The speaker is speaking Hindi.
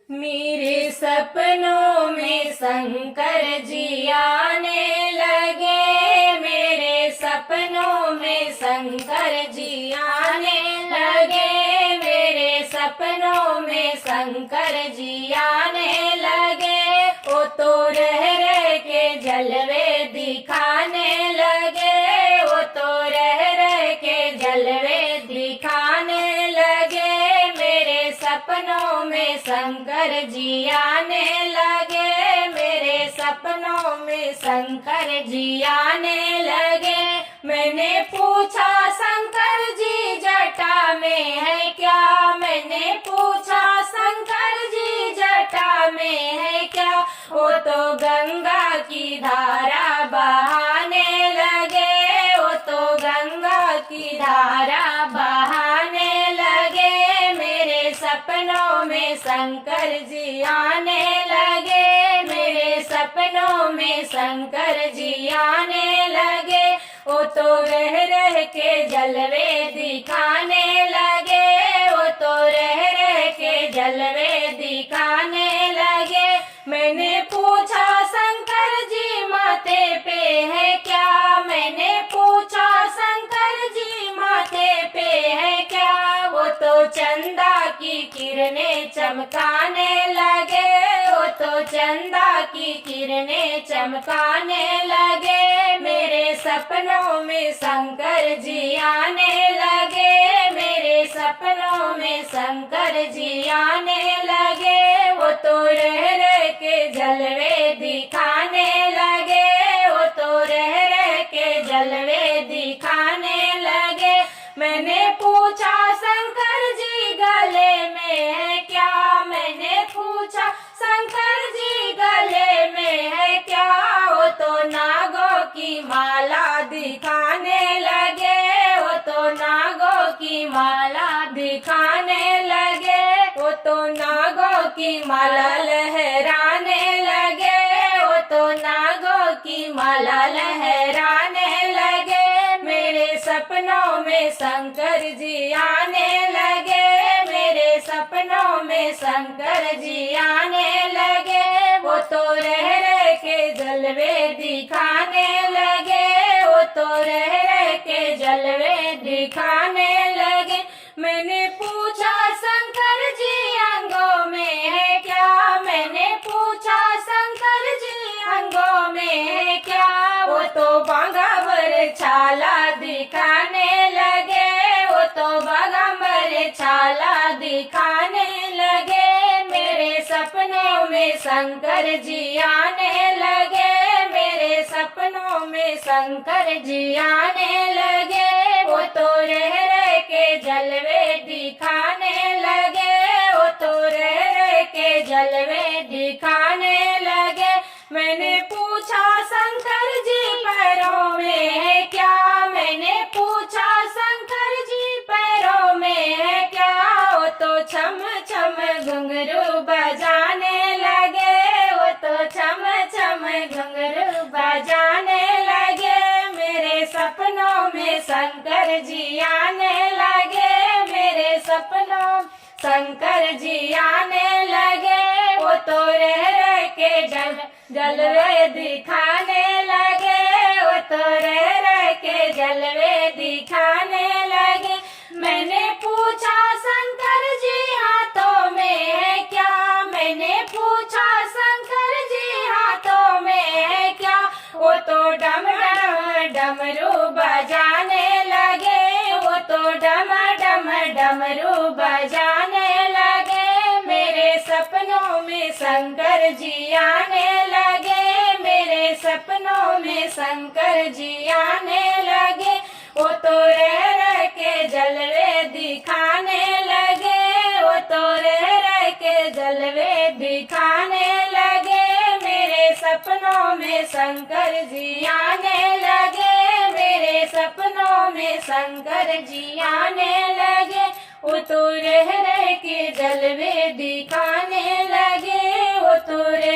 मेरे सपनों में शंकर जी आने लगे, मेरे सपनों में शंकर जी आने लगे, मेरे सपनों में शंकर जी आने लगे। वो तो रह रह के जलवे दिखाने लगे, वो तो रह रह के जलवे दिखाने लगे। मेरे सपनों में शंकर जी आने लगे, मेरे सपनों में शंकर जी आने लगे। मैंने पूछा शंकर जी जटा में है क्या, मैंने पूछा शंकर जी जटा में है क्या। वो तो गंगा की धारा बहाने लगे, वो तो गंगा की धारा बहाने लगे। मेरे सपनों में शंकर जी आने लगे, मेरे सपनों में शंकर जी आने लगे। वो तो रह रह के जलवे दिखाने लगे, वो तो रह रह के जलवे दिखाने लगे। मैंने पूछा शंकर जी माथे पे है क्या, मैंने पूछा शंकर जी माथे पे है क्या। वो तो चंदा की किरणें चमकाने लगे, वो तो चंदा की किरणें चमकाने लगे। मेरे सपनों में शंकर जी आने लगे, मेरे सपनों में शंकर जी आने लगे। वो तो रह रह के जलवे दिखाने लगे, वो तो रह रह के जलवे दिखाने लगे। मैंने पूछा शंकर जी गले में है क्या, मैंने पूछा शंकर जी गले में है क्या। वो तो नागों की माला दिखाने लगे, वो तो नागों की माला दिखाने लगे। वो तो नागों की माला लहराने लगे, वो तो नागों की माला लहराने लगे। मेरे सपनों में शंकर जी आने लगे, मेरे सपनों में शंकर जी आने लगे। वो तो रह रह के जलवे दिखाने लगे, वो तो रह रह के जलवे दिखाने लगे। मैंने पूछा शंकर जी अंगों में है क्या, मैंने पूछा शंकर जी अंगों में है क्या। वो तो बांगावर छाला दिखाने लगे, वो तो बांगावर छाला दिखाने लगे। मेरे सपनों में शंकर जी आने लगे, मेरे सपनों में शंकर जी आने लगे। वो तो रह रह के जलवे दिखाने लगे, वो तो रह रह के जलवे दिखाने लगे। मैंने पूछा शंकर जी पैरों में है क्या, मैंने पूछा शंकर जी पैरों में है क्या। वो तो छम छम घुंघरू बजाने लगे, वो तो छम छम घुंघरू बजाने लगे। मेरे सपनों में शंकर जी आने लगे, मेरे सपनों शंकर जी आने लगे। वो तो रह रह के जलवे दिखाने लगे, वो तो रह रह के जलवे दिखाने लगे। मैंने पूछा शंकर जी हाथों में है क्या, मैंने पूछा शंकर जी हाथों में है क्या। वो तो डम डम डमरू बजाने लगे, वो तो डम डम डमरू बजाने लगे। मेरे सपनों में शंकर जी आने लगे, मेरे सपनों में शंकर जी आने लगे। वो तो रह रह के जलवे दिखाने लगे, वो तो रह रह के जलवे दिखाने लगे। मेरे सपनों में शंकर जी आने लगे, मेरे सपनों में शंकर जी आने लगे। वो तो रह रह के जलवे दिखाने लगे, वो तो रह